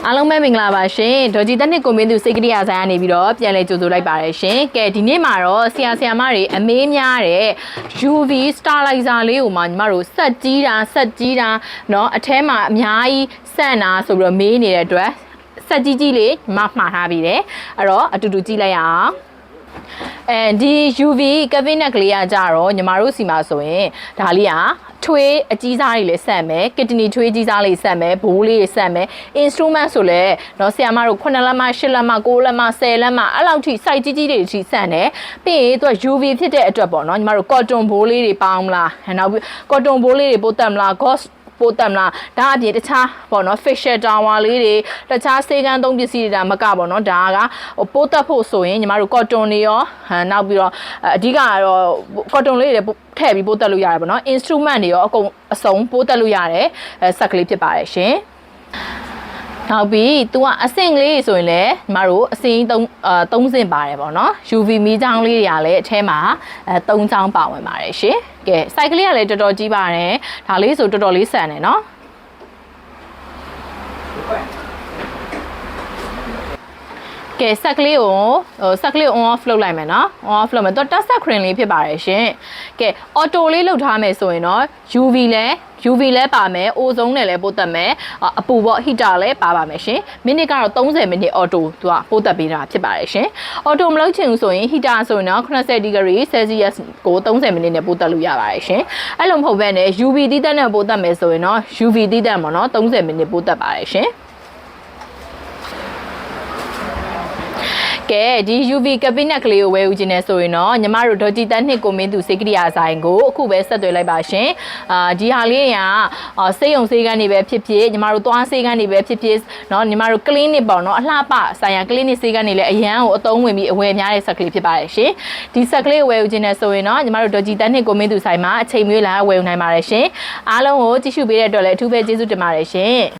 အားလုံးပဲမင်္ဂလာပါရှင်ဒေါ်ကြီးတက်နှစ်ကိုမင်းသူစိတ်ကရိယာဆိုင်ကနေပြီးတော့ပြန်လည်ကြိုဆိုလိုက်ပါတယ်ရှင်ကဲဒီနေ့မှာတော့ဆရာမတွေအမေးများတဲ့ UV Starlizer လေးကိုမှညီမတို့ဆက်ကြီးတာเนาะအထဲမှာအများကြီးစန့်တာဆိုပြီးတော့မေးနေတဲ့အတွက်ဆက်ကြီးလေးမှားထားပြီးတယ်အဲ့တော့အတူတူကြည့်လိုက်ရအောင်ဒီ UV cabinet ကလေးကကြတော့ညီမတို့စီမှာဆိုရင်ဒါလေးကထွေးအကြီးစားတွေလည်းဆက်မယ်ကစ်တနီထွေးကြီးစားလေးဆက်မယ်ဘိုးလေးတွေဆက်မယ် instrument ဆိုလဲเนาะဆရာမတို့9လက်မ10လက်မ9လက်မ10လက်မအဲ့လောက်ထိ size ကြီးတွေထိဆက်တယ်ပြီးရင်သူက UV ဖြစ်တဲ့အတွက်ပေါ့เนาะညီမတို့ cotton ဘိုးလေးတွေပေါင်းမလားနောက်ပြီး cotton ဘိုးလေးတွေပို့တက်မလား gauzeပို့တက်မလားဒါအပြင်တခြားပေါ့နော် facial tower လေးတွေတခြားစေကန်းသုံးပစ္စည်းတွေဒါမကပေါ့နော်ဒါကပို့တက်ဖို့ဆိုရင်ညီမတို့ cotton တွေရောနောက်ပြီးတော့အဓိကကတော့ cotton လေးတွေထည့်ပြီးပို့တက်လို့ရတယ်ပေါ့နော် instrument တွေရောအစုံပို့တက်လို့ရတယ်ဆက်ကလေးဖြစ်ပါတယ်ရှင်နောက်ပြီး तू ကအဆင့်ကလေးဆိုရင်လည်းညီမတို့အဆင့်3ဆင့်ပါတယ်ပေါ့နော် UV မီးချောင်းလေးတွေကလည်းအထဲမှာ3ချောင်းပါဝင်ပါတယ်ရှင်ကဲ site ကလေးကလည်းတော်တော်ကြီးပါတယ်ဒါလေးဆိုတော်တော်လေးဆန်တယ်နော်ကဲဆက်ကလေးကို on off လုပ်လိုက်မယ်နော် on off လုပ်မယ်တော့ touch screen လေးဖြစ်ပါတယ်ရှင်ကဲ auto လေးလုပ်ထားမယ်ဆိုရင်တော့ UV လဲပါမယ် ozone နဲ့လည်းပို့တက်မယ်အပူပေါ့ heater လည်းပါပါမယ်ရှင်မိနစ်ကတော့30မိနစ် auto သူကပို့တက်ပေးတာဖြစ်ပါတယ်ရှင် auto မလုပ်ချင်ဘူးဆိုရင် heater ဆိုရင်တော့80 degree celsius ကို30မိနစ်နဲ့ပို့တက်လို့ရပါတယ်ရှင်အဲ့လိုမဟုတ်ဘဲနဲ့ UV သီးသန့်နဲ့ပို့တက်မယ်ဆိုရင်တော့ UV သီးသန့်ပေါ့နော်30မိနစ်ပို့တက်ပါတယ်ရှင်ကဲဒီ UV cabinet ကလေးကိုဝယ်ယူခြင်းနဲ့ဆိုရင်တော့ညီမတို့ဒေါ်ကြီးတက်နှစ်ကိုမင်းသူစိတ်ကရိယာဆိုင်ကိုအခုပဲဆက်သွယ်လိုက်ပါရှင်ဒီဟာလေးကစေးရုံစေးကန်းတွေပဲဖြစ်ဖြစ်ညီမတို့သွားစေးကန်းတွေပဲဖြစ်ဖြစ်เนาะညီမတို့ clinic ပေါ့เนาะအလှပဆိုင်ရာ clinic စေးကန်းတွေလည်းအရန်ကိုအသုံးဝင်ပြီးအဝယ်များတဲ့ဆက်ကလေးဖြစ်ပါတယ်ရှင်ဒီဆက်ကလေးကိုဝယ်ယူခြင်းနဲ့ဆိုရင်တော့ညီမတို့ဒေါ်ကြီးတက်နှစ်ကိုမင်းသူဆိုင်မှာအချိန်မွေးလာဝယ်ယူနိုင်ပါတယ်ရှင်အားလုံးကိုကြည့်ရှုပေးတဲ့အတွက်လည်းအထူးပဲကျေးဇူးတင်ပါတယ်ရှင်